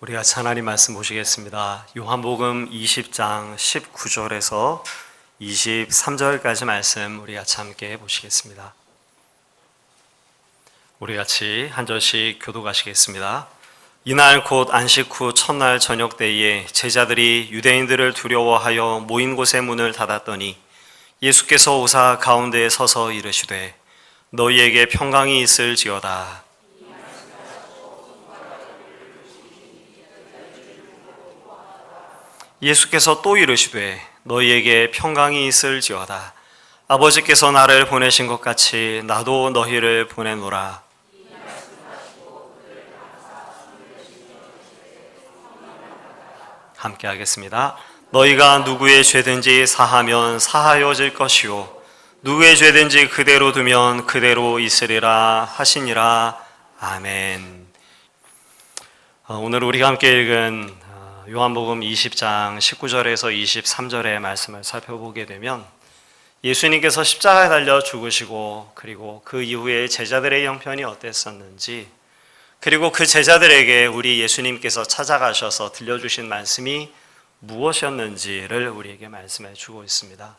우리가 하나님 말씀 보시겠습니다. 요한복음 20장 19절에서 23절까지 말씀 우리 같이 함께 보시겠습니다. 우리 같이 한 절씩 교독하시겠습니다. 이날 곧 안식 후 첫날 저녁 때에 제자들이 유대인들을 두려워하여 모인 곳의 문을 닫았더니 예수께서 오사 가운데에 서서 이르시되 너희에게 평강이 있을지어다. 예수께서 또 이르시되 너희에게 평강이 있을지어다. 아버지께서 나를 보내신 것 같이 나도 너희를 보내노라. 함께 하겠습니다. 너희가 누구의 죄든지 사하면 사하여질 것이요 누구의 죄든지 그대로 두면 그대로 있으리라 하시니라. 아멘. 오늘 우리가 함께 읽은 요한복음 20장 19절에서 23절의 말씀을 살펴보게 되면 예수님께서 십자가에 달려 죽으시고 그리고 그 이후에 제자들의 형편이 어땠었는지 그리고 그 제자들에게 우리 예수님께서 찾아가셔서 들려주신 말씀이 무엇이었는지를 우리에게 말씀해 주고 있습니다.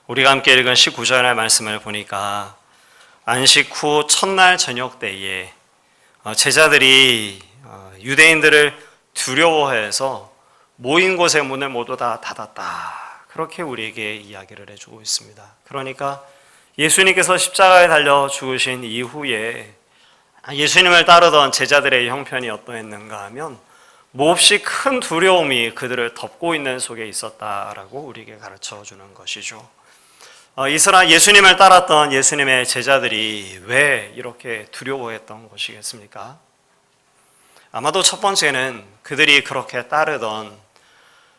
우리가 함께 읽은 19절의 말씀을 보니까 안식 후 첫날 저녁 때에 제자들이 유대인들을 두려워해서 모인 곳의 문을 모두 다 닫았다. 그렇게 우리에게 이야기를 해주고 있습니다. 그러니까 예수님께서 십자가에 달려 죽으신 이후에 예수님을 따르던 제자들의 형편이 어떠했는가 하면 몹시 큰 두려움이 그들을 덮고 있는 속에 있었다라고 우리에게 가르쳐 주는 것이죠. 예수님을 따랐던 예수님의 제자들이 왜 이렇게 두려워했던 것이겠습니까? 아마도 첫 번째는 그들이 그렇게 따르던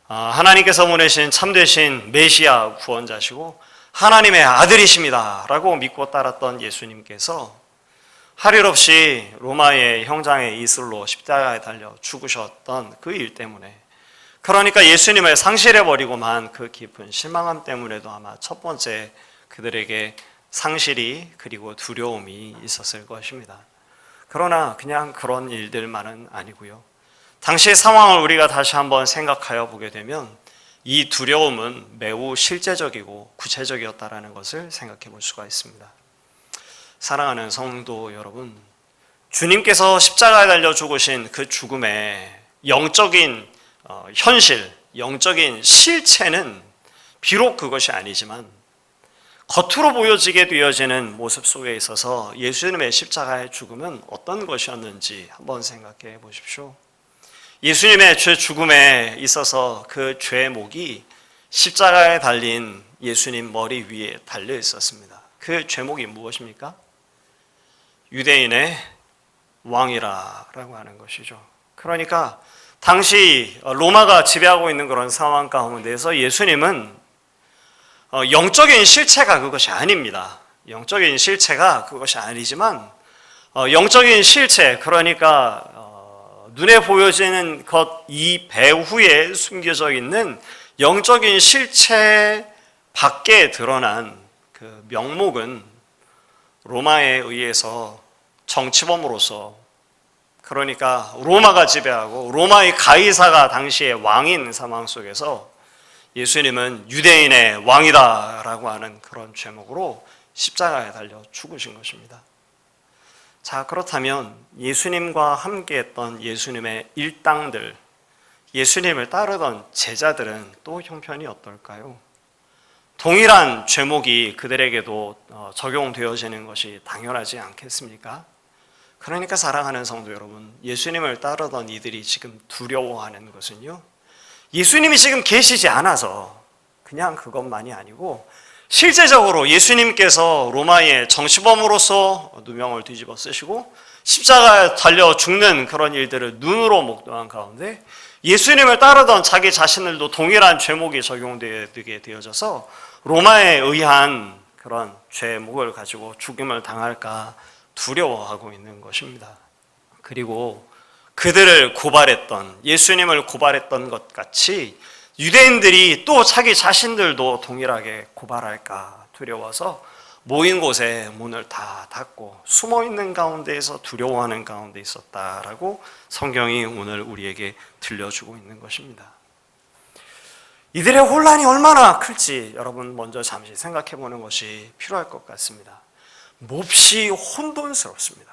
하나님께서 보내신 참되신 메시아 구원자시고 하나님의 아들이십니다 라고 믿고 따랐던 예수님께서 할 일 없이 로마의 형장의 이슬로 십자가에 달려 죽으셨던 그 일 때문에, 그러니까 예수님을 상실해버리고만 그 깊은 실망함 때문에도 아마 첫 번째 그들에게 상실이 그리고 두려움이 있었을 것입니다. 그러나 그냥 그런 일들만은 아니고요. 당시의 상황을 우리가 다시 한번 생각하여 보게 되면 이 두려움은 매우 실제적이고 구체적이었다라는 것을 생각해 볼 수가 있습니다. 사랑하는 성도 여러분, 주님께서 십자가에 달려 죽으신 그 죽음의 영적인 현실, 영적인 실체는 비록 그것이 아니지만 겉으로 보여지게 되어지는 모습 속에 있어서 예수님의 십자가의 죽음은 어떤 것이었는지 한번 생각해 보십시오. 예수님의 죄 죽음에 있어서 그 죄목이 십자가에 달린 예수님 머리 위에 달려 있었습니다. 그 죄목이 무엇입니까? 유대인의 왕이라고 하는 것이죠. 그러니까 당시 로마가 지배하고 있는 그런 상황 가운데서 예수님은 영적인 실체가 그것이 아닙니다. 영적인 실체가 그것이 아니지만 영적인 실체, 그러니까 눈에 보여지는 것 이 배후에 숨겨져 있는 영적인 실체 밖에 드러난 그 명목은 로마에 의해서 정치범으로서, 그러니까 로마가 지배하고 로마의 가이사가 당시의 왕인 상황 속에서 예수님은 유대인의 왕이다라고 하는 그런 죄목으로 십자가에 달려 죽으신 것입니다. 자, 그렇다면 예수님과 함께했던 예수님의 일당들, 예수님을 따르던 제자들은 또 형편이 어떨까요? 동일한 죄목이 그들에게도 적용되어지는 것이 당연하지 않겠습니까? 그러니까 사랑하는 성도 여러분, 예수님을 따르던 이들이 지금 두려워하는 것은요, 예수님이 지금 계시지 않아서 그냥 그것만이 아니고 실제적으로 예수님께서 로마의 정치범으로서 누명을 뒤집어 쓰시고 십자가에 달려 죽는 그런 일들을 눈으로 목도한 가운데 예수님을 따르던 자기 자신들도 동일한 죄목이 적용되게 되어져서 로마에 의한 그런 죄목을 가지고 죽임을 당할까 두려워하고 있는 것입니다. 그리고 그들을 고발했던, 예수님을 고발했던 것 같이 유대인들이 또 자기 자신들도 동일하게 고발할까 두려워서 모인 곳에 문을 다 닫고 숨어있는 가운데에서 두려워하는 가운데 있었다라고 성경이 오늘 우리에게 들려주고 있는 것입니다. 이들의 혼란이 얼마나 클지 여러분 먼저 잠시 생각해 보는 것이 필요할 것 같습니다. 몹시 혼돈스럽습니다.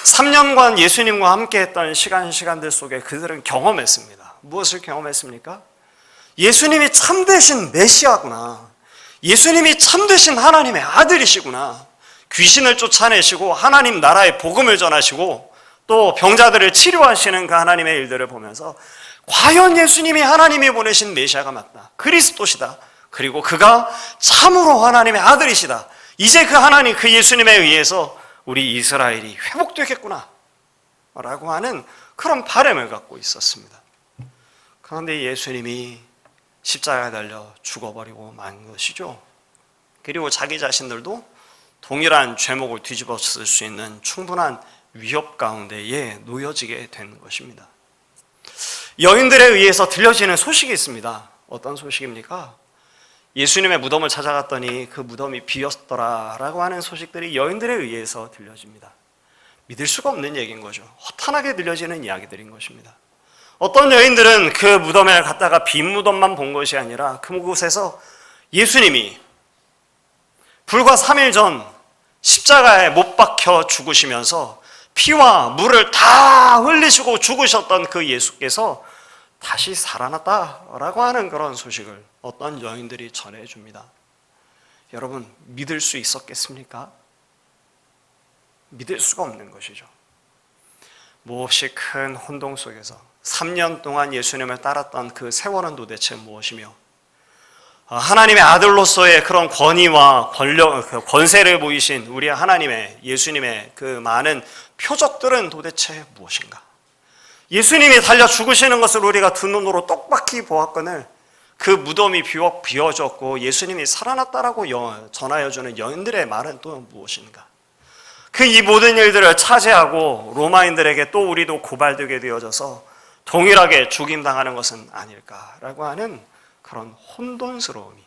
3년간 예수님과 함께 했던 시간들 속에 그들은 경험했습니다. 무엇을 경험했습니까? 예수님이 참되신 메시아구나. 예수님이 참되신 하나님의 아들이시구나. 귀신을 쫓아내시고 하나님 나라의 복음을 전하시고 또 병자들을 치료하시는 그 하나님의 일들을 보면서 과연 예수님이 하나님이 보내신 메시아가 맞다. 그리스도시다. 그리고 그가 참으로 하나님의 아들이시다. 이제 그 하나님, 그 예수님에 의해서 우리 이스라엘이 회복되겠구나 라고 하는 그런 바람을 갖고 있었습니다. 그런데 예수님이 십자가에 달려 죽어버리고 만 것이죠. 그리고 자기 자신들도 동일한 죄목을 뒤집어 쓸 수 있는 충분한 위협 가운데에 놓여지게 된 것입니다. 여인들에 의해서 들려지는 소식이 있습니다. 어떤 소식입니까? 예수님의 무덤을 찾아갔더니 그 무덤이 비었더라라고 하는 소식들이 여인들에 의해서 들려집니다. 믿을 수가 없는 얘기인 거죠. 허탄하게 들려지는 이야기들인 것입니다. 어떤 여인들은 그 무덤에 갔다가 빈 무덤만 본 것이 아니라 그곳에서 예수님이 불과 3일 전 십자가에 못 박혀 죽으시면서 피와 물을 다 흘리시고 죽으셨던 그 예수께서 다시 살아났다라고 하는 그런 소식을 어떤 여인들이 전해줍니다. 여러분, 믿을 수 있었겠습니까? 믿을 수가 없는 것이죠. 몹시 큰 혼동 속에서 3년 동안 예수님을 따랐던 그 세월은 도대체 무엇이며 하나님의 아들로서의 그런 권위와 권력, 권세를 보이신 우리 하나님의 예수님의 그 많은 표적들은 도대체 무엇인가? 예수님이 달려 죽으시는 것을 우리가 두 눈으로 똑바히 보았거늘 그 무덤이 비워졌고 예수님이 살아났다라고 전하여주는 여인들의 말은 또 무엇인가? 그 이 모든 일들을 차지하고 로마인들에게 또 우리도 고발되게 되어져서 동일하게 죽임당하는 것은 아닐까라고 하는 그런 혼돈스러움이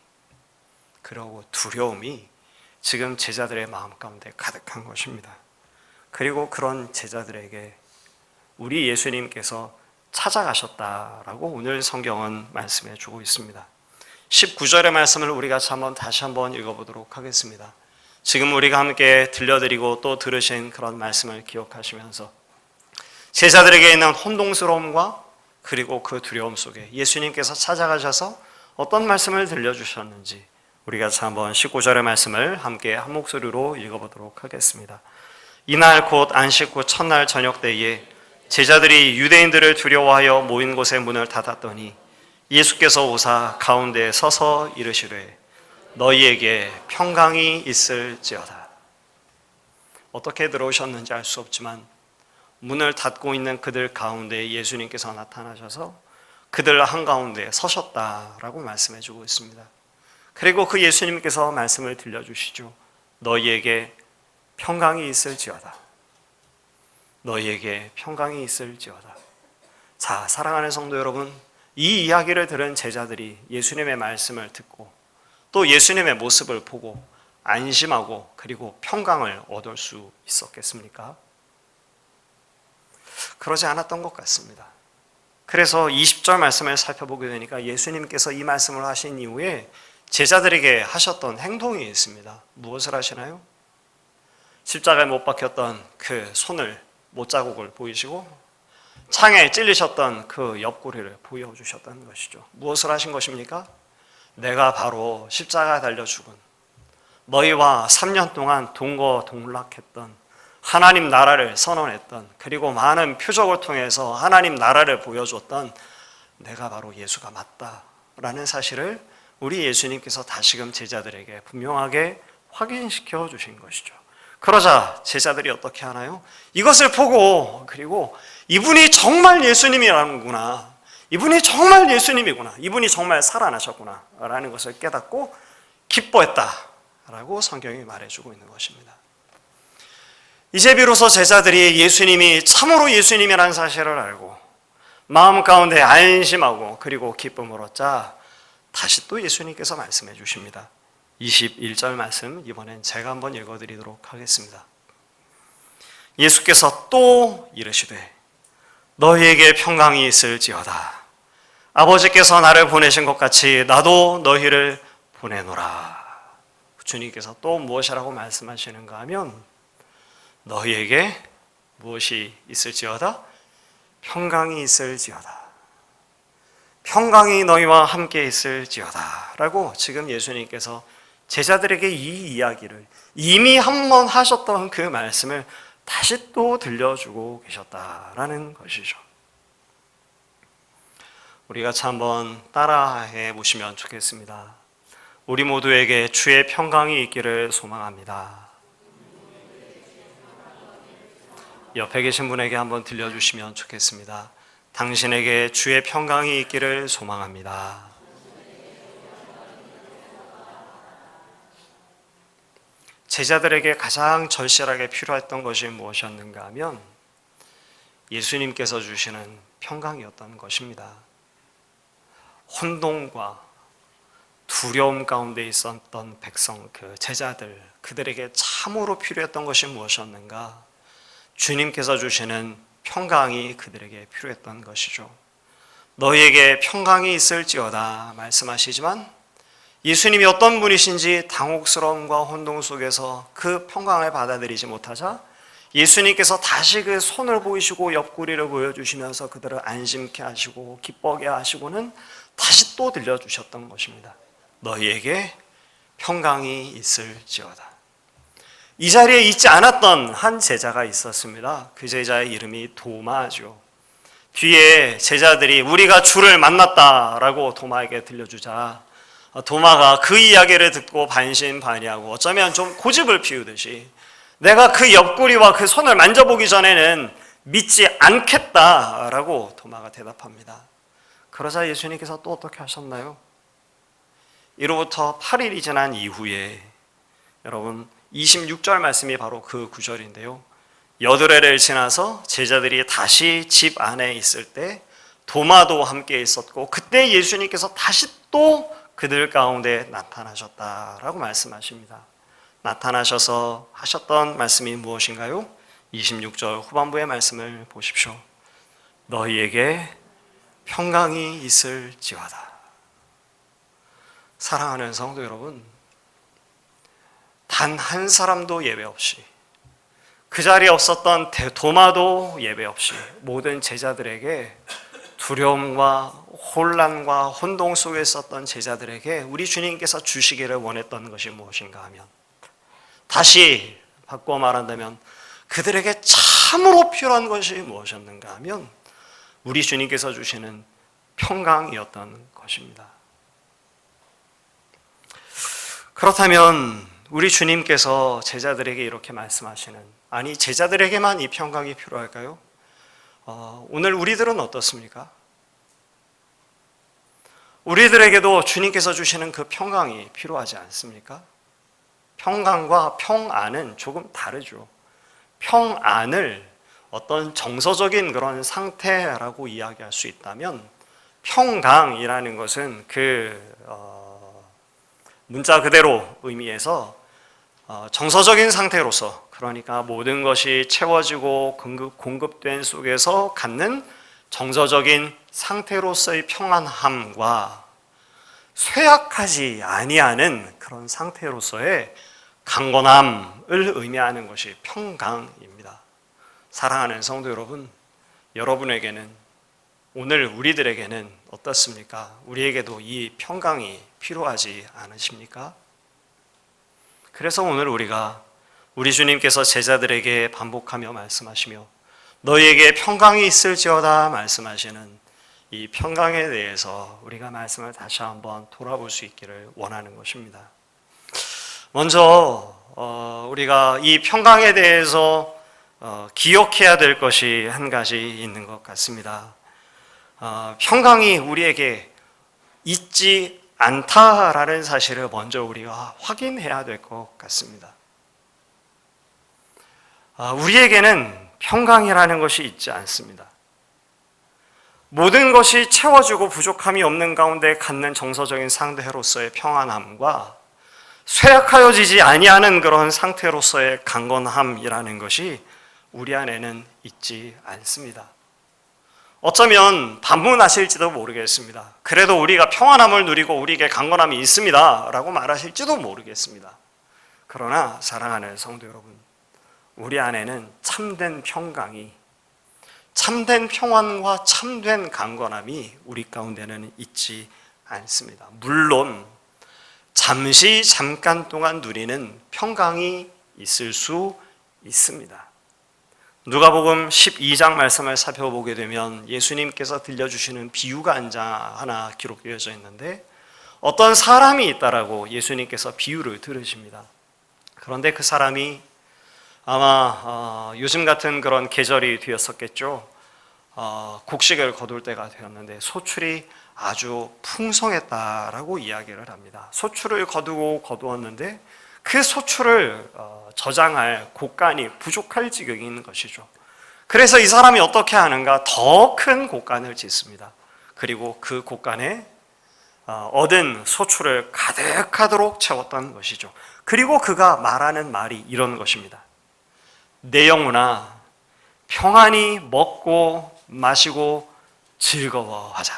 그리고 두려움이 지금 제자들의 마음 가운데 가득한 것입니다. 그리고 그런 제자들에게 우리 예수님께서 찾아가셨다라고 오늘 성경은 말씀해 주고 있습니다. 19절의 말씀을 우리가 다시 한번 읽어보도록 하겠습니다. 지금 우리가 함께 들려드리고 또 들으신 그런 말씀을 기억하시면서 제자들에게 있는 혼동스러움과 그리고 그 두려움 속에 예수님께서 찾아가셔서 어떤 말씀을 들려주셨는지 우리가 한번 19절의 말씀을 함께 한 목소리로 읽어보도록 하겠습니다. 이날 곧 안식 후 첫날 저녁 때에 제자들이 유대인들을 두려워하여 모인 곳의 문을 닫았더니 예수께서 오사 가운데 서서 이르시되 너희에게 평강이 있을지어다. 어떻게 들어오셨는지 알 수 없지만 문을 닫고 있는 그들 가운데 예수님께서 나타나셔서 그들 한가운데 서셨다라고 말씀해 주고 있습니다. 그리고 그 예수님께서 말씀을 들려주시죠. 너희에게 평강이 있을지어다. 너희에게 평강이 있을지어다. 자, 사랑하는 성도 여러분, 이 이야기를 들은 제자들이 예수님의 말씀을 듣고 또 예수님의 모습을 보고 안심하고 그리고 평강을 얻을 수 있었겠습니까? 그러지 않았던 것 같습니다. 그래서 20절 말씀을 살펴보게 되니까 예수님께서 이 말씀을 하신 이후에 제자들에게 하셨던 행동이 있습니다. 무엇을 하시나요? 십자가에 못 박혔던 그 손을 못자국을 보이시고 창에 찔리셨던 그 옆구리를 보여주셨던 것이죠. 무엇을 하신 것입니까? 내가 바로 십자가에 달려 죽은 너희와 3년 동안 동거동락했던 하나님 나라를 선언했던 그리고 많은 표적을 통해서 하나님 나라를 보여줬던 내가 바로 예수가 맞다라는 사실을 우리 예수님께서 다시금 제자들에게 분명하게 확인시켜 주신 것이죠. 그러자 제자들이 어떻게 하나요? 이것을 보고 그리고 이분이 정말 예수님이라는구나, 이분이 정말 예수님이구나, 이분이 정말 살아나셨구나 라는 것을 깨닫고 기뻐했다라고 성경이 말해주고 있는 것입니다. 이제 비로소 제자들이 예수님이 참으로 예수님이라는 사실을 알고 마음 가운데 안심하고 그리고 기쁨을 얻자 다시 또 예수님께서 말씀해 주십니다. 21절 말씀 이번엔 제가 한번 읽어드리도록 하겠습니다. 예수께서 또 이르시되 너희에게 평강이 있을지어다. 아버지께서 나를 보내신 것 같이 나도 너희를 보내노라. 주님께서 또 무엇이라고 말씀하시는가 하면 너희에게 무엇이 있을지어다? 평강이 있을지어다. 평강이 너희와 함께 있을지어다 라고 지금 예수님께서 제자들에게 이 이야기를 이미 한 번 하셨던 그 말씀을 다시 또 들려주고 계셨다라는 것이죠. 우리가 같이 한번 따라해 보시면 좋겠습니다. 우리 모두에게 주의 평강이 있기를 소망합니다. 옆에 계신 분에게 한번 들려주시면 좋겠습니다. 당신에게 주의 평강이 있기를 소망합니다. 제자들에게 가장 절실하게 필요했던 것이 무엇이었는가 하면 예수님께서 주시는 평강이었던 것입니다. 혼돈과 두려움 가운데 있었던 백성, 그 제자들, 그들에게 참으로 필요했던 것이 무엇이었는가? 주님께서 주시는 평강이 그들에게 필요했던 것이죠. 너희에게 평강이 있을지어다 말씀하시지만 예수님이 어떤 분이신지 당혹스러움과 혼동 속에서 그 평강을 받아들이지 못하자 예수님께서 다시 그 손을 보이시고 옆구리를 보여주시면서 그들을 안심케 하시고 기뻐하게 하시고는 다시 또 들려주셨던 것입니다. 너희에게 평강이 있을지어다. 이 자리에 있지 않았던 한 제자가 있었습니다. 그 제자의 이름이 도마죠. 뒤에 제자들이 우리가 주를 만났다라고 도마에게 들려주자 도마가 그 이야기를 듣고 반신반의하고 어쩌면 좀 고집을 피우듯이 내가 그 옆구리와 그 손을 만져보기 전에는 믿지 않겠다라고 도마가 대답합니다. 그러자 예수님께서 또 어떻게 하셨나요? 이로부터 8일이 지난 이후에 여러분 26절 말씀이 바로 그 구절인데요. 여드레를 지나서 제자들이 다시 집 안에 있을 때 도마도 함께 있었고 그때 예수님께서 다시 또 그들 가운데 나타나셨다라고 말씀하십니다. 나타나셔서 하셨던 말씀이 무엇인가요? 26절 후반부의 말씀을 보십시오. 너희에게 평강이 있을지어다. 사랑하는 성도 여러분, 단 한 사람도 예외 없이 그 자리에 없었던 도마도 예외 없이 모든 제자들에게 두려움과 혼란과 혼동 속에 있었던 제자들에게 우리 주님께서 주시기를 원했던 것이 무엇인가 하면 다시 바꿔 말한다면 그들에게 참으로 필요한 것이 무엇이었는가 하면 우리 주님께서 주시는 평강이었던 것입니다. 그렇다면 우리 주님께서 제자들에게 이렇게 말씀하시는, 아니 제자들에게만 이 평강이 필요할까요? 오늘 우리들은 어떻습니까? 우리들에게도 주님께서 주시는 그 평강이 필요하지 않습니까? 평강과 평안은 조금 다르죠. 평안을 어떤 정서적인 그런 상태라고 이야기할 수 있다면 평강이라는 것은 문자 그대로 의미에서 정서적인 상태로서, 그러니까 모든 것이 채워지고 공급된 속에서 갖는 정서적인 상태로서의 평안함과 쇠약하지 아니하는 그런 상태로서의 강건함을 의미하는 것이 평강입니다. 사랑하는 성도 여러분, 여러분에게는, 오늘 우리들에게는 어떻습니까? 우리에게도 이 평강이 필요하지 않으십니까? 그래서 오늘 우리 주님께서 제자들에게 반복하며 말씀하시며 너희에게 평강이 있을지어다 말씀하시는 이 평강에 대해서 우리가 말씀을 다시 한번 돌아볼 수 있기를 원하는 것입니다. 먼저 우리가 이 평강에 대해서 기억해야 될 것이 한 가지 있는 것 같습니다. 평강이 우리에게 있지 않다라는 사실을 먼저 우리가 확인해야 될 것 같습니다. 우리에게는 평강이라는 것이 있지 않습니다. 모든 것이 채워지고 부족함이 없는 가운데 갖는 정서적인 상태로서의 평안함과 쇠약하여지지 아니하는 그런 상태로서의 강건함이라는 것이 우리 안에는 있지 않습니다. 어쩌면 반문하실지도 모르겠습니다. 그래도 우리가 평안함을 누리고 우리에게 강건함이 있습니다 라고 말하실지도 모르겠습니다. 그러나 사랑하는 성도 여러분, 우리 안에는 참된 평강이, 참된 평안과 참된 강건함이 우리 가운데는 있지 않습니다. 물론 잠깐 동안 누리는 평강이 있을 수 있습니다. 누가복음 12장 말씀을 살펴보게 되면 예수님께서 들려주시는 비유가 하나 기록되어져 있는데, 어떤 사람이 있다라고 예수님께서 비유를 들으십니다. 그런데 그 사람이 아마 요즘 같은 그런 계절이 되었었겠죠. 곡식을 거둘 때가 되었는데 소출이 아주 풍성했다라고 이야기를 합니다. 소출을 거두었는데 그 소출을 저장할 곡간이 부족할 지경인 것이죠. 그래서 이 사람이 어떻게 하는가? 더 큰 곡간을 짓습니다. 그리고 그 곡간에 얻은 소출을 가득하도록 채웠던 것이죠. 그리고 그가 말하는 말이 이런 것입니다. 내 영혼아, 평안히 먹고 마시고 즐거워하자.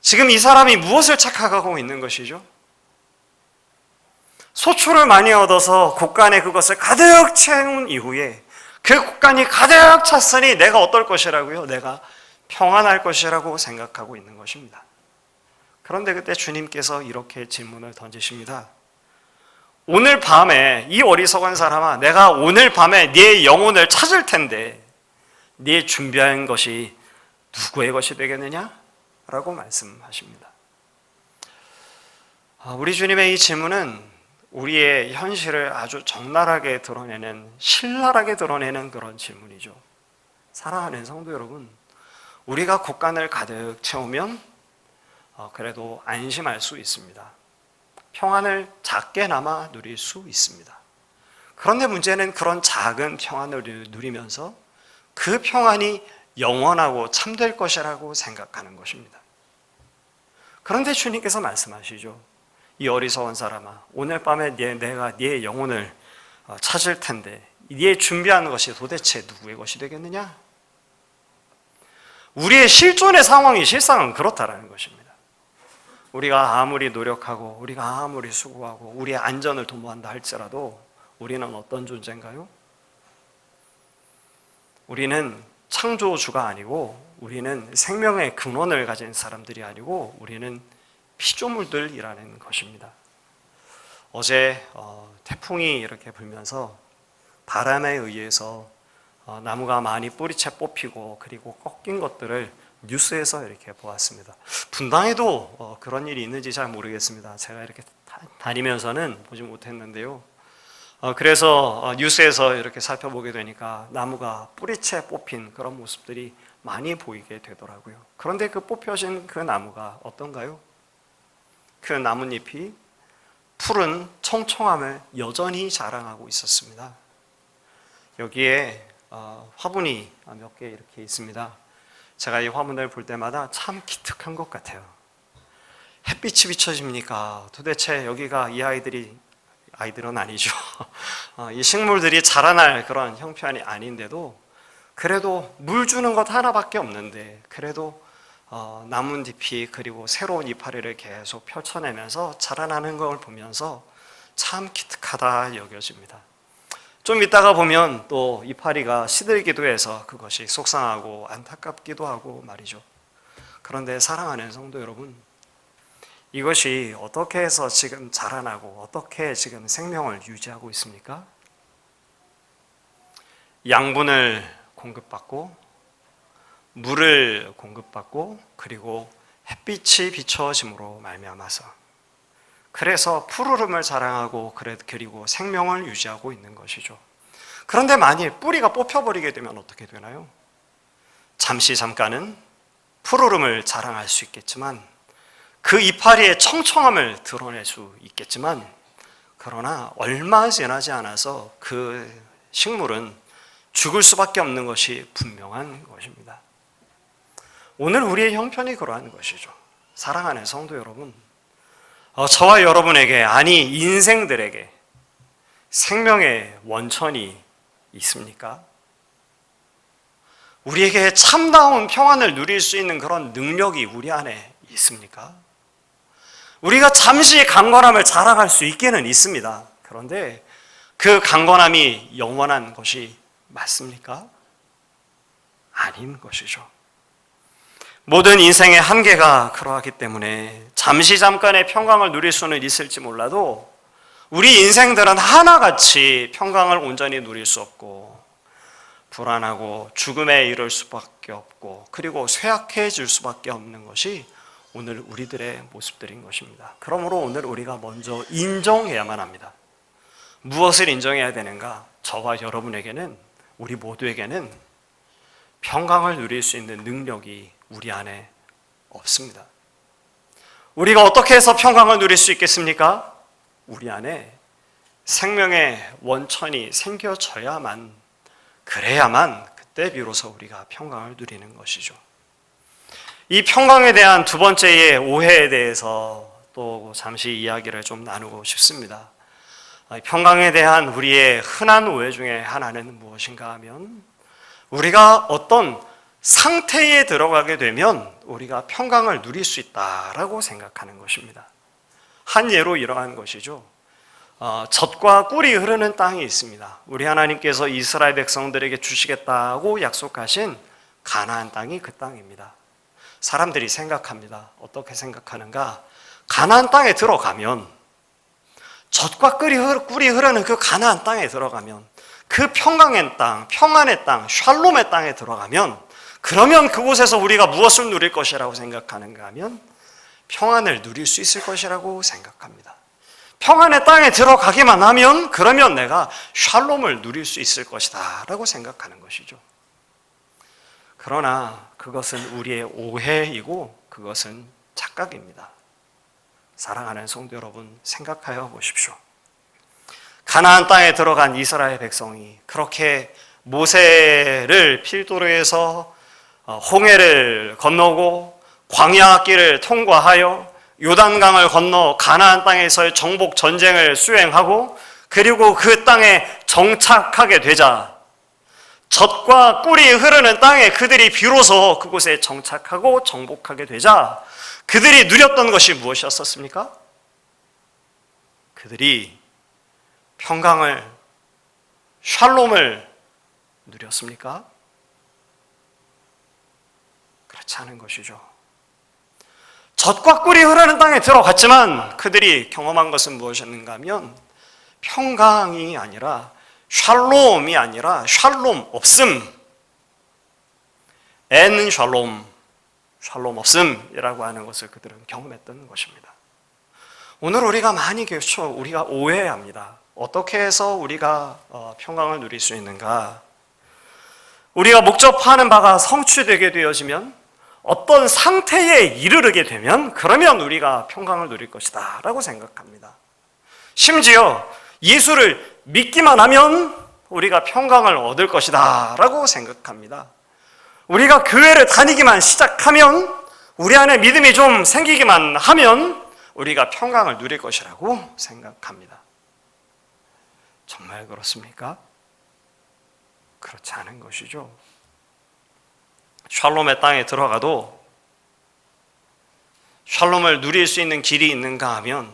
지금 이 사람이 무엇을 착각하고 있는 것이죠? 소출을 많이 얻어서 곡간에 그것을 가득 채운 이후에 그 곡간이 가득 찼으니 내가 어떨 것이라고요? 내가 평안할 것이라고 생각하고 있는 것입니다. 그런데 그때 주님께서 이렇게 질문을 던지십니다. 오늘 밤에, 이 어리석은 사람아, 내가 오늘 밤에 네 영혼을 찾을 텐데 네 준비한 것이 누구의 것이 되겠느냐? 라고 말씀하십니다. 우리 주님의 이 질문은 우리의 현실을 아주 적나라하게 드러내는, 신랄하게 드러내는 그런 질문이죠. 사랑하는 성도 여러분, 우리가 곡간을 가득 채우면 그래도 안심할 수 있습니다. 평안을 작게나마 누릴 수 있습니다. 그런데 문제는 그런 작은 평안을 누리면서 그 평안이 영원하고 참될 것이라고 생각하는 것입니다. 그런데 주님께서 말씀하시죠. 이 어리석은 사람아, 오늘 밤에 내가 네 영혼을 찾을 텐데 네 준비한 것이 도대체 누구의 것이 되겠느냐? 우리의 실존의 상황이 실상은 그렇다라는 것입니다. 우리가 아무리 노력하고 우리가 아무리 수고하고 우리의 안전을 도모한다 할지라도 우리는 어떤 존재인가요? 우리는 창조주가 아니고 우리는 생명의 근원을 가진 사람들이 아니고 우리는 피조물들이라는 것입니다. 어제 태풍이 이렇게 불면서 바람에 의해서 나무가 많이 뿌리채 뽑히고 그리고 꺾인 것들을 뉴스에서 이렇게 보았습니다. 분당에도 그런 일이 있는지 잘 모르겠습니다. 제가 이렇게 다니면서는 보지 못했는데요. 그래서 뉴스에서 이렇게 살펴보게 되니까 나무가 뿌리채 뽑힌 그런 모습들이 많이 보이게 되더라고요. 그런데 그 뽑혀진 그 나무가 어떤가요? 그 나뭇잎이 푸른 청청함을 여전히 자랑하고 있었습니다. 여기에 화분이 몇 개 이렇게 있습니다. 제가 이 화분을 볼 때마다 참 기특한 것 같아요. 햇빛이 비춰집니까? 도대체 여기가 이 아이들은 아니죠. 이 식물들이 자라날 그런 형편이 아닌데도 그래도 물 주는 것 하나밖에 없는데 그래도 나뭇잎이 그리고 새로운 이파리를 계속 펼쳐내면서 자라나는 걸 보면서 참 기특하다 여겨집니다. 좀 이따가 보면 또 이파리가 시들기도 해서 그것이 속상하고 안타깝기도 하고 말이죠. 그런데 사랑하는 성도 여러분, 이것이 어떻게 해서 지금 자라나고 어떻게 지금 생명을 유지하고 있습니까? 양분을 공급받고 물을 공급받고 그리고 햇빛이 비춰짐으로 말미암아서 그래서 푸르름을 자랑하고 그리고 생명을 유지하고 있는 것이죠. 그런데 만일 뿌리가 뽑혀버리게 되면 어떻게 되나요? 잠깐은 푸르름을 자랑할 수 있겠지만 그 이파리의 청청함을 드러낼 수 있겠지만 그러나 얼마 지나지 않아서 그 식물은 죽을 수밖에 없는 것이 분명한 것입니다. 오늘 우리의 형편이 그러한 것이죠. 사랑하는 성도 여러분, 저와 여러분에게, 아니 인생들에게 생명의 원천이 있습니까? 우리에게 참다운 평안을 누릴 수 있는 그런 능력이 우리 안에 있습니까? 우리가 잠시 강건함을 자랑할 수 있기는 있습니다. 그런데 그 강건함이 영원한 것이 맞습니까? 아닌 것이죠. 모든 인생의 한계가 그러하기 때문에 잠시 잠깐의 평강을 누릴 수는 있을지 몰라도 우리 인생들은 하나같이 평강을 온전히 누릴 수 없고 불안하고 죽음에 이를 수밖에 없고 그리고 쇠약해질 수밖에 없는 것이 오늘 우리들의 모습들인 것입니다. 그러므로 오늘 우리가 먼저 인정해야만 합니다. 무엇을 인정해야 되는가? 저와 여러분에게는, 우리 모두에게는 평강을 누릴 수 있는 능력이 우리 안에 없습니다. 우리가 어떻게 해서 평강을 누릴 수 있겠습니까? 우리 안에 생명의 원천이 생겨져야만, 그래야만 그때 비로소 우리가 평강을 누리는 것이죠. 이 평강에 대한 두 번째의 오해에 대해서 또 잠시 이야기를 좀 나누고 싶습니다. 평강에 대한 우리의 흔한 오해 중에 하나는 무엇인가 하면, 우리가 어떤 상태에 들어가게 되면 우리가 평강을 누릴 수 있다라고 생각하는 것입니다. 한 예로 이러한 것이죠. 젖과 꿀이 흐르는 땅이 있습니다. 우리 하나님께서 이스라엘 백성들에게 주시겠다고 약속하신 가나안 땅이 그 땅입니다. 사람들이 생각합니다. 어떻게 생각하는가? 가나안 땅에 들어가면, 젖과 꿀이 흐르는 그 가나안 땅에 들어가면, 그 평강의 땅, 평안의 땅, 샬롬의 땅에 들어가면, 그러면 그곳에서 우리가 무엇을 누릴 것이라고 생각하는가 하면 평안을 누릴 수 있을 것이라고 생각합니다. 평안의 땅에 들어가기만 하면 그러면 내가 샬롬을 누릴 수 있을 것이다 라고 생각하는 것이죠. 그러나 그것은 우리의 오해이고 그것은 착각입니다. 사랑하는 성도 여러분, 생각하여 보십시오. 가나안 땅에 들어간 이스라엘 백성이 그렇게 모세를 필두로 홍해를 건너고 광야길을 통과하여 요단강을 건너 가나안 땅에서의 정복 전쟁을 수행하고 그리고 그 땅에 정착하게 되자, 젖과 꿀이 흐르는 땅에 그들이 비로소 그곳에 정착하고 정복하게 되자 그들이 누렸던 것이 무엇이었습니까? 그들이 평강을, 샬롬을 누렸습니까? 그렇지 않은 것이죠. 젖과 꿀이 흐르는 땅에 들어갔지만 그들이 경험한 것은 무엇이었는가 하면 평강이 아니라, 샬롬이 아니라 샬롬 없음, 엔 샬롬, 샬롬 없음이라고 하는 것을 그들은 경험했던 것입니다. 오늘 우리가 많이 우리가 오해합니다. 어떻게 해서 우리가 평강을 누릴 수 있는가? 우리가 목적하는 바가 성취되게 되어지면, 어떤 상태에 이르게 되면 그러면 우리가 평강을 누릴 것이다 라고 생각합니다. 심지어 예수를 믿기만 하면 우리가 평강을 얻을 것이다 라고 생각합니다. 우리가 교회를 다니기만 시작하면, 우리 안에 믿음이 좀 생기기만 하면 우리가 평강을 누릴 것이라고 생각합니다. 정말 그렇습니까? 그렇지 않은 것이죠. 샬롬의 땅에 들어가도 샬롬을 누릴 수 있는 길이 있는가 하면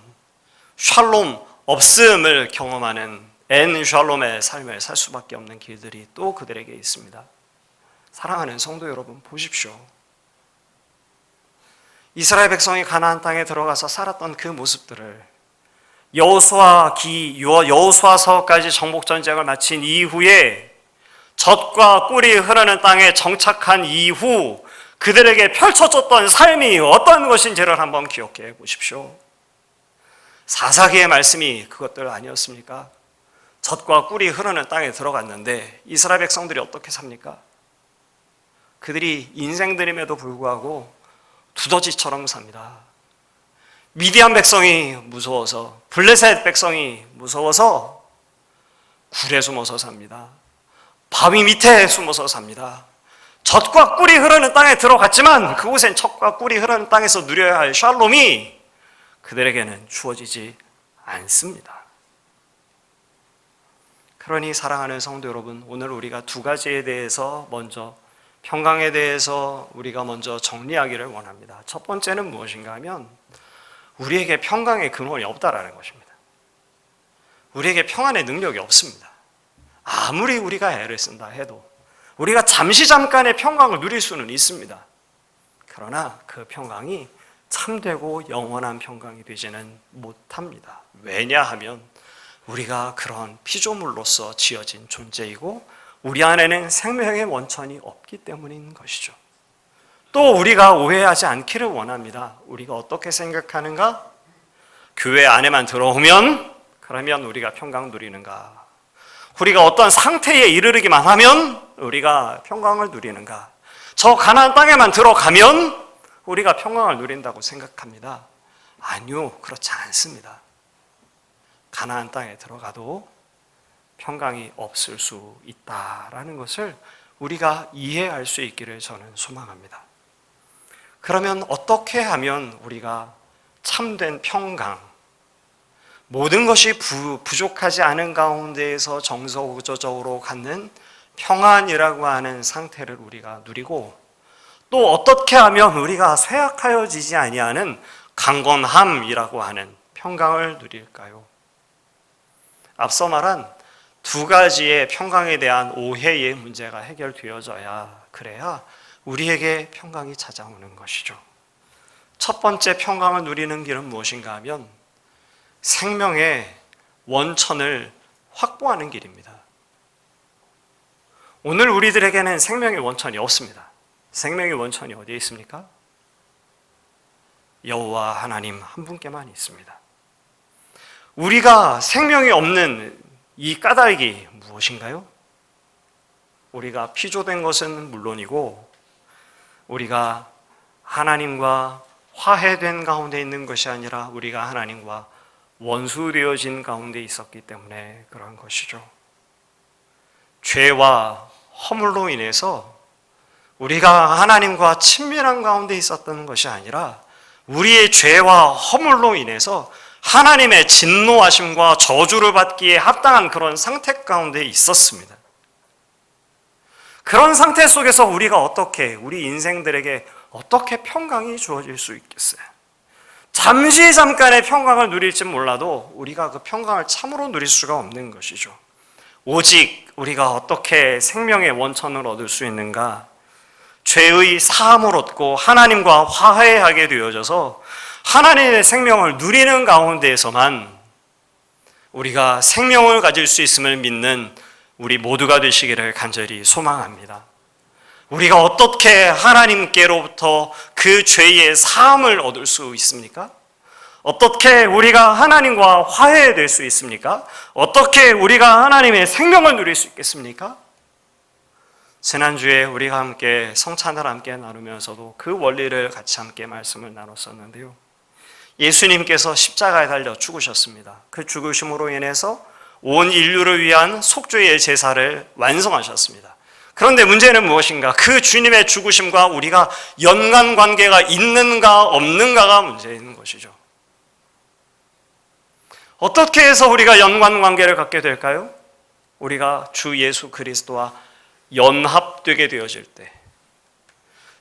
샬롬 없음을 경험하는 엔 샬롬의 삶을 살 수밖에 없는 길들이 또 그들에게 있습니다. 사랑하는 성도 여러분, 보십시오. 이스라엘 백성이 가나안 땅에 들어가서 살았던 그 모습들을 여호수아서까지 정복 전쟁을 마친 이후에 젖과 꿀이 흐르는 땅에 정착한 이후 그들에게 펼쳐졌던 삶이 어떤 것인지를 한번 기억해 보십시오. 사사기의 말씀이 그것들 아니었습니까? 젖과 꿀이 흐르는 땅에 들어갔는데 이스라엘 백성들이 어떻게 삽니까? 그들이 인생들임에도 불구하고 두더지처럼 삽니다. 미디안 백성이 무서워서, 블레셋 백성이 무서워서 굴에 숨어서 삽니다. 바위 밑에 숨어서 삽니다. 젖과 꿀이 흐르는 땅에 들어갔지만 그곳엔 젖과 꿀이 흐르는 땅에서 누려야 할 샬롬이 그들에게는 주어지지 않습니다. 그러니 사랑하는 성도 여러분, 오늘 우리가 두 가지에 대해서 먼저 평강에 대해서 우리가 먼저 정리하기를 원합니다. 첫 번째는 무엇인가 하면 우리에게 평강의 근원이 없다라는 것입니다. 우리에게 평안의 능력이 없습니다. 아무리 우리가 애를 쓴다 해도 우리가 잠깐의 평강을 누릴 수는 있습니다. 그러나 그 평강이 참되고 영원한 평강이 되지는 못합니다. 왜냐하면 우리가 그런 피조물로서 지어진 존재이고 우리 안에는 생명의 원천이 없기 때문인 것이죠. 또 우리가 오해하지 않기를 원합니다. 우리가 어떻게 생각하는가? 교회 안에만 들어오면 그러면 우리가 평강 누리는가? 우리가 어떤 상태에 이르르기만 하면 우리가 평강을 누리는가? 저 가나안 땅에만 들어가면 우리가 평강을 누린다고 생각합니다. 아니요, 그렇지 않습니다. 가나안 땅에 들어가도 평강이 없을 수 있다라는 것을 우리가 이해할 수 있기를 저는 소망합니다. 그러면 어떻게 하면 우리가 참된 평강, 모든 것이 부족하지 않은 가운데에서 정서적으로 갖는 평안이라고 하는 상태를 우리가 누리고 또 어떻게 하면 우리가 쇠약하여지지 아니하는 강건함이라고 하는 평강을 누릴까요? 앞서 말한 두 가지의 평강에 대한 오해의 문제가 해결되어져야 그래야 우리에게 평강이 찾아오는 것이죠. 첫 번째 평강을 누리는 길은 무엇인가 하면 생명의 원천을 확보하는 길입니다. 오늘 우리들에게는 생명의 원천이 없습니다. 생명의 원천이 어디에 있습니까? 여호와 하나님 한 분께만 있습니다. 우리가 생명이 없는 이 까닭이 무엇인가요? 우리가 피조된 것은 물론이고 우리가 하나님과 화해된 가운데 있는 것이 아니라 우리가 하나님과 원수되어진 가운데 있었기 때문에 그러한 것이죠. 죄와 허물로 인해서 우리가 하나님과 친밀한 가운데 있었던 것이 아니라 우리의 죄와 허물로 인해서 하나님의 진노하심과 저주를 받기에 합당한 그런 상태 가운데 있었습니다. 그런 상태 속에서 우리가 우리 인생들에게 어떻게 평강이 주어질 수 있겠어요? 잠깐의 평강을 누릴지 몰라도 우리가 그 평강을 참으로 누릴 수가 없는 것이죠. 오직 우리가 어떻게 생명의 원천을 얻을 수 있는가? 죄의 사함을 얻고 하나님과 화해하게 되어져서 하나님의 생명을 누리는 가운데에서만 우리가 생명을 가질 수 있음을 믿는 우리 모두가 되시기를 간절히 소망합니다. 우리가 어떻게 하나님께로부터 그 죄의 사함을 얻을 수 있습니까? 어떻게 우리가 하나님과 화해될 수 있습니까? 어떻게 우리가 하나님의 생명을 누릴 수 있겠습니까? 지난주에 우리가 함께 성찬을 함께 나누면서도 그 원리를 같이 함께 말씀을 나눴었는데요. 예수님께서 십자가에 달려 죽으셨습니다. 그 죽으심으로 인해서 온 인류를 위한 속죄의 제사를 완성하셨습니다. 그런데 문제는 무엇인가? 그 주님의 죽으심과 우리가 연관관계가 있는가 없는가가 문제인 것이죠. 어떻게 해서 우리가 연관관계를 갖게 될까요? 우리가 주 예수 그리스도와 연합되게 되어질 때,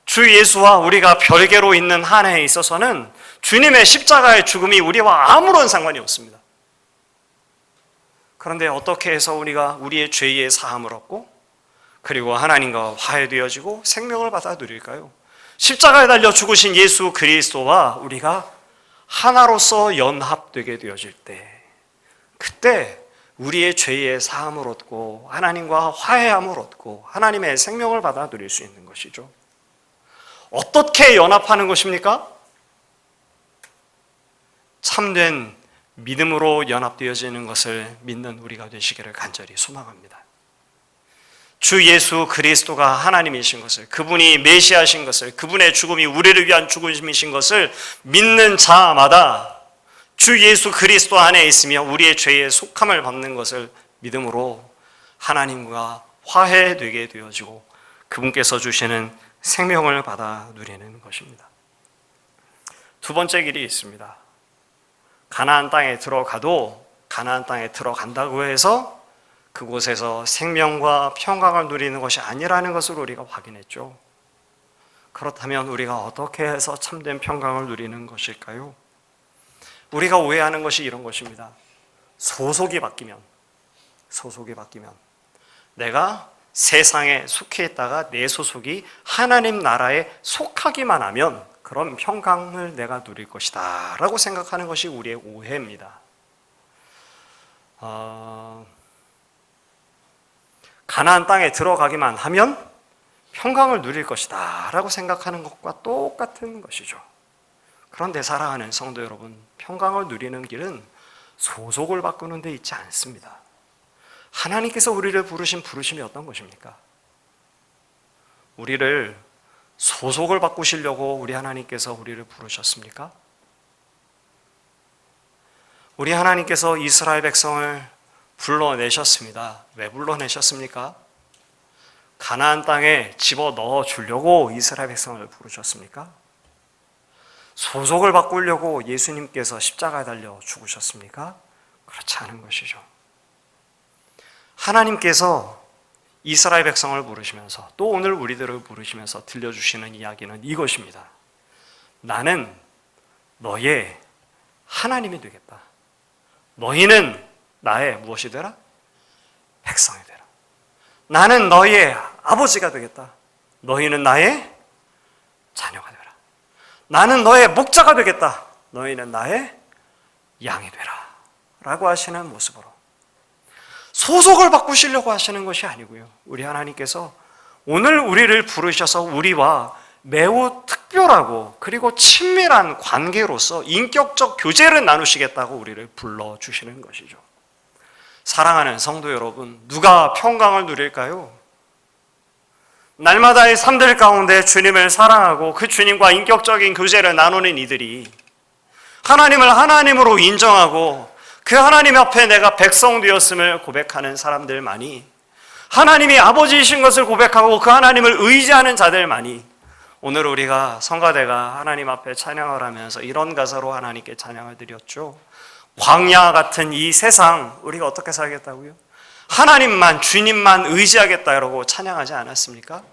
주 예수와 우리가 별개로 있는 한 해에 있어서는 주님의 십자가의 죽음이 우리와 아무런 상관이 없습니다. 그런데 어떻게 해서 우리가 우리의 죄의 사함을 얻고 그리고 하나님과 화해되어지고 생명을 받아 누릴까요? 십자가에 달려 죽으신 예수 그리스도와 우리가 하나로서 연합되게 되어질 때, 그때 우리의 죄의 사함을 얻고 하나님과 화해함을 얻고 하나님의 생명을 받아 누릴 수 있는 것이죠. 어떻게 연합하는 것입니까? 참된 믿음으로 연합되어지는 것을 믿는 우리가 되시기를 간절히 소망합니다. 주 예수 그리스도가 하나님이신 것을, 그분이 메시아신 것을, 그분의 죽음이 우리를 위한 죽음이신 것을 믿는 자마다 주 예수 그리스도 안에 있으며 우리의 죄의 속함을 받는 것을 믿음으로 하나님과 화해되게 되어지고 그분께서 주시는 생명을 받아 누리는 것입니다. 두 번째 길이 있습니다. 가나안 땅에 들어가도 가나안 땅에 들어간다고 해서 그곳에서 생명과 평강을 누리는 것이 아니라는 것을 우리가 확인했죠. 그렇다면 우리가 어떻게 해서 참된 평강을 누리는 것일까요? 우리가 오해하는 것이 이런 것입니다. 소속이 바뀌면 내가 세상에 속해 있다가 내 소속이 하나님 나라에 속하기만 하면 그런 평강을 내가 누릴 것이다 라고 생각하는 것이 우리의 오해입니다. 가나안 땅에 들어가기만 하면 평강을 누릴 것이다 라고 생각하는 것과 똑같은 것이죠. 그런데 사랑하는 성도 여러분, 평강을 누리는 길은 소속을 바꾸는 데 있지 않습니다. 하나님께서 우리를 부르신 부르심이 어떤 것입니까? 우리를 소속을 바꾸시려고 우리 하나님께서 우리를 부르셨습니까? 우리 하나님께서 이스라엘 백성을 불러내셨습니다. 왜 불러내셨습니까? 가나안 땅에 집어넣어 주려고 이스라엘 백성을 부르셨습니까? 소속을 바꾸려고 예수님께서 십자가에 달려 죽으셨습니까? 그렇지 않은 것이죠. 하나님께서 이스라엘 백성을 부르시면서 또 오늘 우리들을 부르시면서 들려주시는 이야기는 이것입니다. 나는 너의 하나님이 되겠다. 너희는 나의 무엇이 되라? 백성이 되라. 나는 너희의 아버지가 되겠다. 너희는 나의 자녀가 되라. 나는 너의 목자가 되겠다. 너희는 나의 양이 되라. 라고 하시는 모습으로 소속을 바꾸시려고 하시는 것이 아니고요. 우리 하나님께서 오늘 우리를 부르셔서 우리와 매우 특별하고 그리고 친밀한 관계로서 인격적 교제를 나누시겠다고 우리를 불러주시는 것이죠. 사랑하는 성도 여러분, 누가 평강을 누릴까요? 날마다의 삶들 가운데 주님을 사랑하고 그 주님과 인격적인 교제를 나누는 이들이 하나님을 하나님으로 인정하고 그 하나님 앞에 내가 백성 되었음을 고백하는 사람들만이, 하나님이 아버지이신 것을 고백하고 그 하나님을 의지하는 자들만이, 오늘 우리가 성가대가 하나님 앞에 찬양을 하면서 이런 가사로 하나님께 찬양을 드렸죠. 광야 같은 이 세상 우리가 어떻게 살겠다고요? 하나님만, 주님만 의지하겠다라고 찬양하지 않았습니까?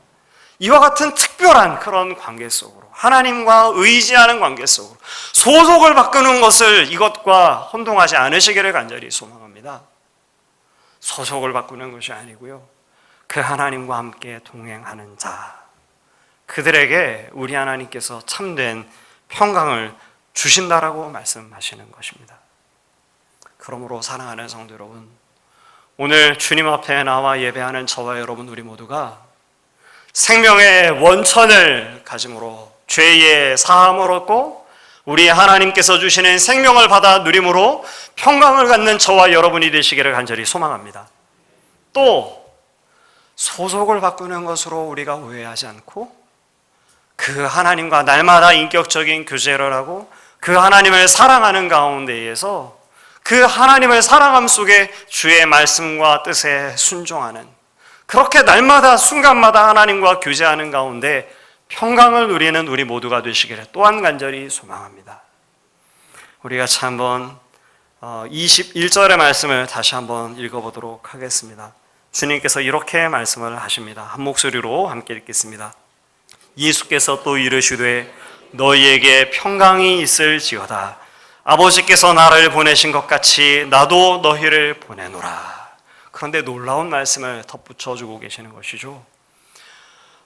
이와 같은 특별한 그런 관계 속으로, 하나님과 의지하는 관계 속으로 소속을 바꾸는 것을 이것과 혼동하지 않으시기를 간절히 소망합니다. 소속을 바꾸는 것이 아니고요, 그 하나님과 함께 동행하는 자, 그들에게 우리 하나님께서 참된 평강을 주신다라고 말씀하시는 것입니다. 그러므로 사랑하는 성도 여러분, 오늘 주님 앞에 나와 예배하는 저와 여러분 우리 모두가 생명의 원천을 가짐으로 죄의 사함을 얻고 우리 하나님께서 주시는 생명을 받아 누림으로 평강을 갖는 저와 여러분이 되시기를 간절히 소망합니다. 또 소속을 바꾸는 것으로 우리가 오해하지 않고 그 하나님과 날마다 인격적인 교제를 하고 그 하나님을 사랑하는 가운데에서 그 하나님을 사랑함 속에 주의 말씀과 뜻에 순종하는, 그렇게 날마다 순간마다 하나님과 교제하는 가운데 평강을 누리는 우리 모두가 되시기를 또한 간절히 소망합니다. 우리 같이 한번 21절의 말씀을 다시 한번 읽어보도록 하겠습니다. 주님께서 이렇게 말씀을 하십니다. 한 목소리로 함께 읽겠습니다. 예수께서 또 이르시되 너희에게 평강이 있을지어다. 아버지께서 나를 보내신 것 같이 나도 너희를 보내노라. 그런데 놀라운 말씀을 덧붙여주고 계시는 것이죠.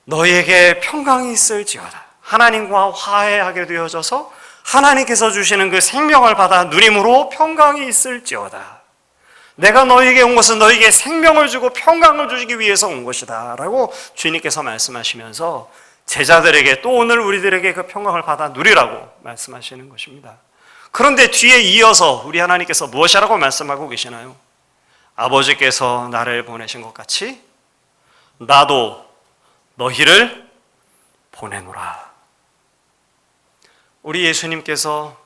너희에게 평강이 있을지어다. 하나님과 화해하게 되어져서 하나님께서 주시는 그 생명을 받아 누림으로 평강이 있을지어다. 내가 너희에게 온 것은 너희에게 생명을 주고 평강을 주시기 위해서 온 것이다 라고 주님께서 말씀하시면서 제자들에게 또 오늘 우리들에게 그 평강을 받아 누리라고 말씀하시는 것입니다. 그런데 뒤에 이어서 우리 하나님께서 무엇이라고 말씀하고 계시나요? 아버지께서 나를 보내신 것 같이 나도 너희를 보내노라. 우리 예수님께서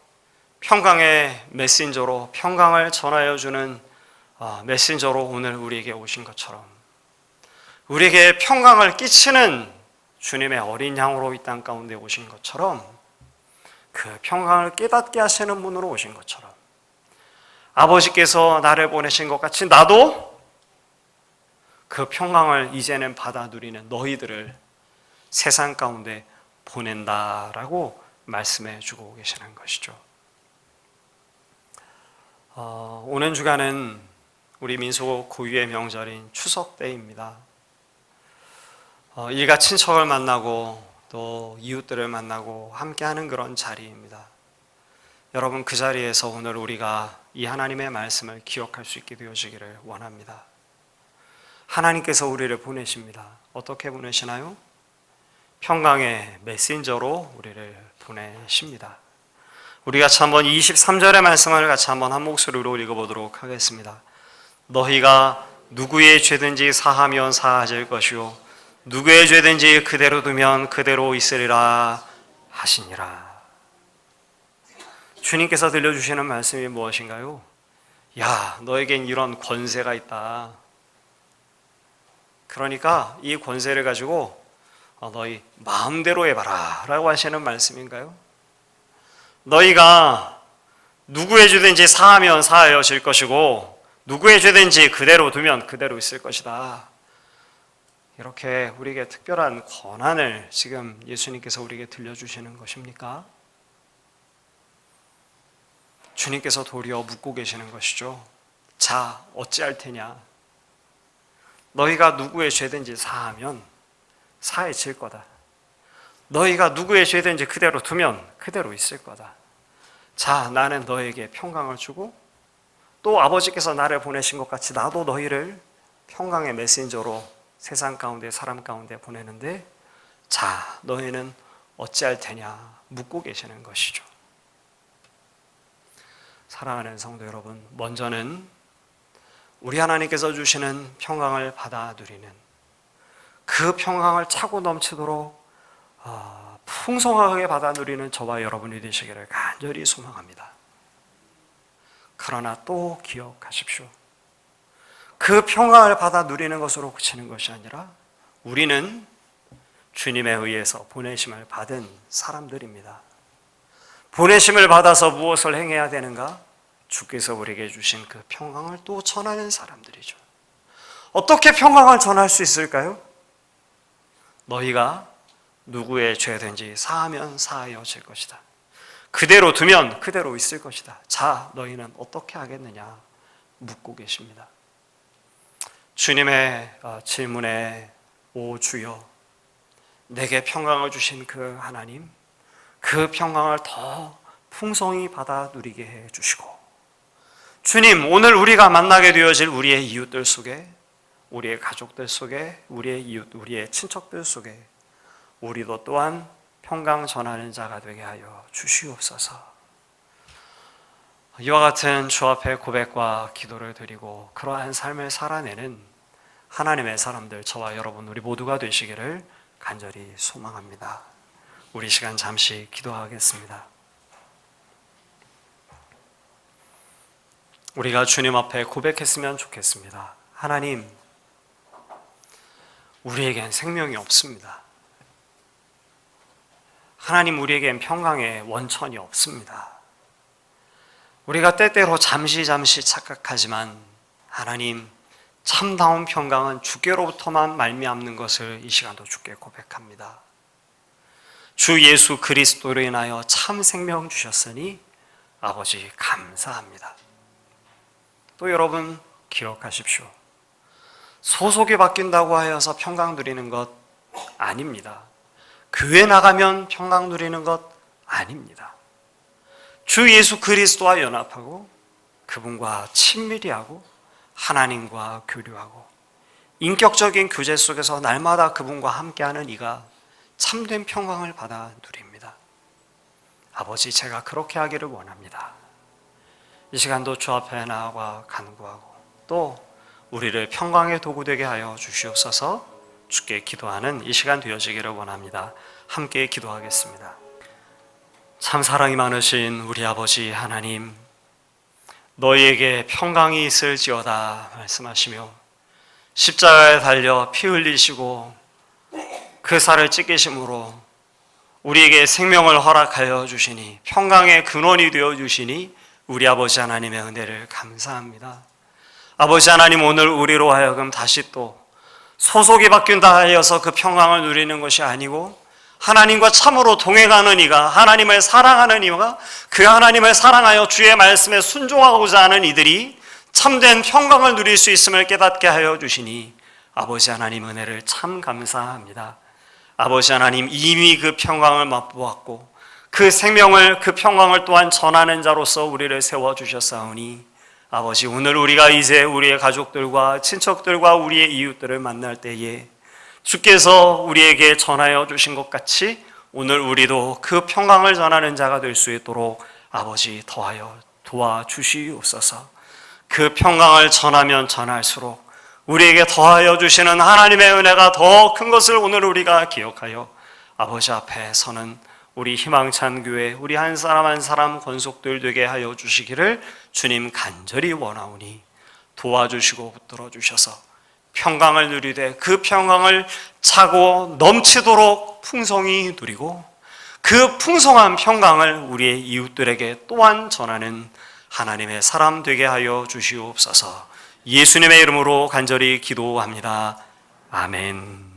평강의 메신저로 평강을 전하여 주는 메신저로 오늘 우리에게 오신 것처럼, 우리에게 평강을 끼치는 주님의 어린 양으로 이 땅 가운데 오신 것처럼, 그 평강을 깨닫게 하시는 분으로 오신 것처럼 아버지께서 나를 보내신 것 같이 나도 그 평강을 이제는 받아 누리는 너희들을 세상 가운데 보낸다라고 말씀해 주고 계시는 것이죠. 오는 주간은 우리 민속 고유의 명절인 추석 때입니다. 일가 친척을 만나고 또 이웃들을 만나고 함께하는 그런 자리입니다. 여러분, 그 자리에서 오늘 우리가 이 하나님의 말씀을 기억할 수 있게 되어지기를 원합니다. 하나님께서 우리를 보내십니다. 어떻게 보내시나요? 평강의 메신저로 우리를 보내십니다. 우리 같이 한번 23절의 말씀을 같이 한번 한 목소리로 읽어보도록 하겠습니다. 너희가 누구의 죄든지 사하면 사하질 것이요 누구의 죄든지 그대로 두면 그대로 있으리라 하시니라. 주님께서 들려주시는 말씀이 무엇인가요? 야, 너에겐 이런 권세가 있다. 그러니까 이 권세를 가지고 너희 마음대로 해봐라 라고 하시는 말씀인가요? 너희가 누구의 죄든지 사하면 사하여질 것이고 누구의 죄든지 그대로 두면 그대로 있을 것이다. 이렇게 우리에게 특별한 권한을 지금 예수님께서 우리에게 들려주시는 것입니까? 주님께서 도리어 묻고 계시는 것이죠. 자, 어찌할 테냐? 너희가 누구의 죄든지 사하면 사해질 거다. 너희가 누구의 죄든지 그대로 두면 그대로 있을 거다. 자, 나는 너에게 평강을 주고 또 아버지께서 나를 보내신 것 같이 나도 너희를 평강의 메신저로 세상 가운데 사람 가운데 보내는데 자, 너희는 어찌할 테냐 묻고 계시는 것이죠. 사랑하는 성도 여러분, 먼저는 우리 하나님께서 주시는 평강을 받아 누리는 그 평강을 차고 넘치도록 풍성하게 받아 누리는 저와 여러분이 되시기를 간절히 소망합니다. 그러나 또 기억하십시오. 그 평강을 받아 누리는 것으로 그치는 것이 아니라 우리는 주님에 의해서 보내심을 받은 사람들입니다. 보내심을 받아서 무엇을 행해야 되는가? 주께서 우리에게 주신 그 평강을 또 전하는 사람들이죠. 어떻게 평강을 전할 수 있을까요? 너희가 누구의 죄든지 사하면 사하여질 것이다. 그대로 두면 그대로 있을 것이다. 자, 너희는 어떻게 하겠느냐 묻고 계십니다. 주님의 질문에 오 주여 내게 평강을 주신 그 하나님, 그 평강을 더 풍성히 받아 누리게 해 주시고 주님, 오늘 우리가 만나게 되어질 우리의 이웃들 속에, 우리의 가족들 속에, 우리의 이웃, 우리의 친척들 속에 우리도 또한 평강 전하는 자가 되게 하여 주시옵소서. 이와 같은 주 앞에 고백과 기도를 드리고 그러한 삶을 살아내는 하나님의 사람들, 저와 여러분 우리 모두가 되시기를 간절히 소망합니다. 우리 시간 잠시 기도하겠습니다. 우리가 주님 앞에 고백했으면 좋겠습니다. 하나님, 우리에겐 생명이 없습니다. 하나님, 우리에겐 평강의 원천이 없습니다. 우리가 때때로 잠시 착각하지만 하나님, 참다운 평강은 주께로부터만 말미암는 것을 이 시간도 주께 고백합니다. 주 예수 그리스도로 인하여 참 생명 주셨으니 아버지 감사합니다. 또 여러분 기억하십시오. 소속이 바뀐다고 하여서 평강 누리는 것 아닙니다. 교회 나가면 평강 누리는 것 아닙니다. 주 예수 그리스도와 연합하고 그분과 친밀히 하고 하나님과 교류하고 인격적인 교제 속에서 날마다 그분과 함께하는 이가 참된 평강을 받아 누립니다. 아버지, 제가 그렇게 하기를 원합니다. 이 시간도 주 앞에 나아가 간구하고 또 우리를 평강의 도구 되게 하여 주시옵소서. 주께 기도하는 이 시간 되어지기를 원합니다. 함께 기도하겠습니다. 참 사랑이 많으신 우리 아버지 하나님, 너희에게 평강이 있을지어다 말씀하시며 십자가에 달려 피 흘리시고 그 살을 찢기심으로 우리에게 생명을 허락하여 주시니 평강의 근원이 되어 주시니 우리 아버지 하나님의 은혜를 감사합니다. 아버지 하나님, 오늘 우리로 하여금 다시 또 소속이 바뀐다 하여서 그 평강을 누리는 것이 아니고 하나님과 참으로 동행하는 이가, 하나님을 사랑하는 이가, 그 하나님을 사랑하여 주의 말씀에 순종하고자 하는 이들이 참된 평강을 누릴 수 있음을 깨닫게 하여 주시니 아버지 하나님 은혜를 참 감사합니다. 아버지 하나님, 이미 그 평강을 맛보았고 그 생명을, 그 평강을 또한 전하는 자로서 우리를 세워주셨사오니 아버지, 오늘 우리가 이제 우리의 가족들과 친척들과 우리의 이웃들을 만날 때에 주께서 우리에게 전하여 주신 것 같이 오늘 우리도 그 평강을 전하는 자가 될 수 있도록 아버지 더하여 도와주시옵소서. 그 평강을 전하면 전할수록 우리에게 더하여 주시는 하나님의 은혜가 더 큰 것을 오늘 우리가 기억하여 아버지 앞에 서는 우리 희망찬 교회, 우리 한 사람 한 사람 권속들 되게 하여 주시기를 주님 간절히 원하오니 도와주시고 붙들어 주셔서 평강을 누리되 그 평강을 차고 넘치도록 풍성히 누리고 그 풍성한 평강을 우리의 이웃들에게 또한 전하는 하나님의 사람 되게 하여 주시옵소서. 예수님의 이름으로 간절히 기도합니다. 아멘.